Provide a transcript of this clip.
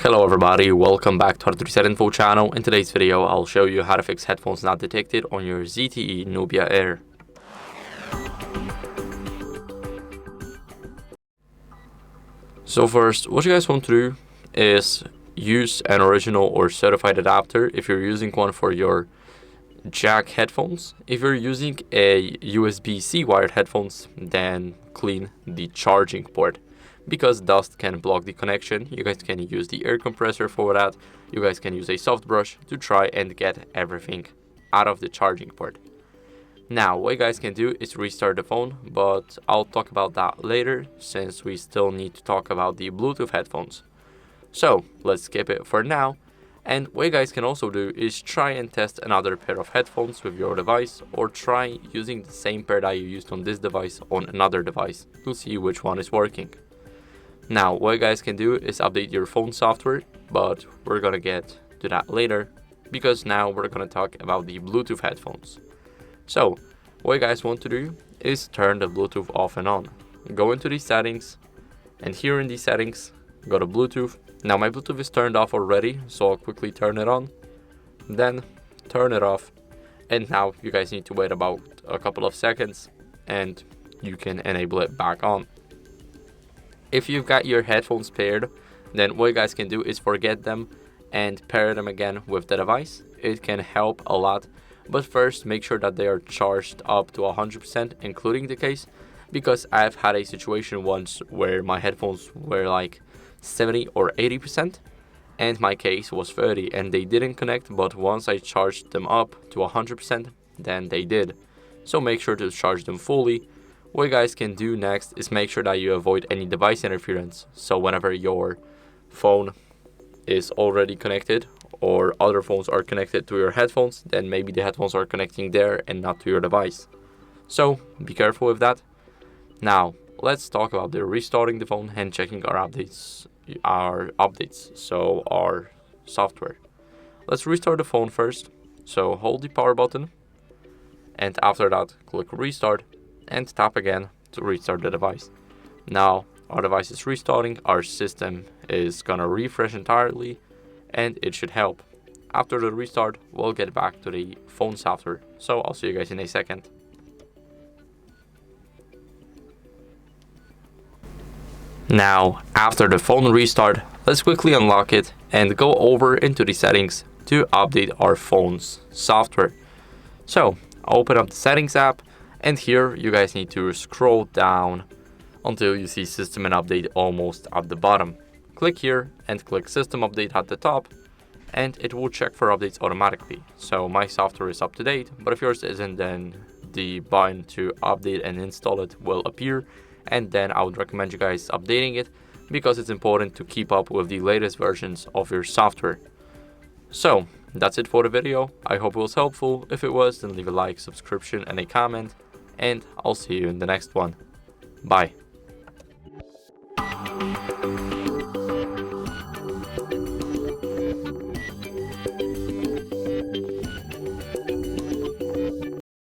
Hello everybody, welcome back to HardReset.Info channel. In today's video, I'll show you how to fix headphones not detected on your ZTE Nubia Air. So first, what you guys want to do is use an original or certified adapter if you're using one for your jack headphones. If you're using a USB-C wired headphones, then clean the charging port, because dust can block the connection. You guys can use the air compressor for that. You guys can use a soft brush to try and get everything out of the charging port. Now, what you guys can do is restart the phone, but I'll talk about that later since we still need to talk about the Bluetooth headphones. So let's skip it for now. And what you guys can also do is try and test another pair of headphones with your device, or try using the same pair that you used on this device on another device to see which one is working. Now, what you guys can do is update your phone software, but we're gonna get to that later, because now we're gonna talk about the Bluetooth headphones. So, what you guys want to do is turn the Bluetooth off and on. Go into the settings, and here in the settings, go to Bluetooth. Now my Bluetooth is turned off already, so I'll quickly turn it on, then turn it off, and now you guys need to wait about a couple of seconds, and you can enable it back on. If you've got your headphones paired, then what you guys can do is forget them and pair them again with the device. It can help a lot, but first make sure that they are charged up to 100%, including the case, because I've had a situation once where my headphones were like 70 or 80% and my case was 30 and they didn't connect, but once I charged them up to 100%, then they did. So make sure to charge them fully. What you guys can do next is make sure that you avoid any device interference. So whenever your phone is already connected or other phones are connected to your headphones, then maybe the headphones are connecting there and not to your device. So be careful with that. Now let's talk about the restarting the phone and checking our updates, so our software. Let's restart the phone first. So hold the power button, and after that click restart and tap again to restart the device. Now our device is restarting, our system is gonna refresh entirely, and it should help. After the restart, we'll get back to the phone software. So I'll see you guys in a second. Now, after the phone restart, let's quickly unlock it and go over into the settings to update our phone's software. So open up the settings app, and here you guys need to scroll down until you see system and update almost at the bottom. Click here and click system update at the top, and it will check for updates automatically. So my software is up to date, but if yours isn't, then the button to update and install it will appear, and then I would recommend you guys updating it, because it's important to keep up with the latest versions of your software. So that's it for the video. I hope it was helpful. If it was, then leave a like, subscription, and a comment, and I'll see you in the next one. Bye.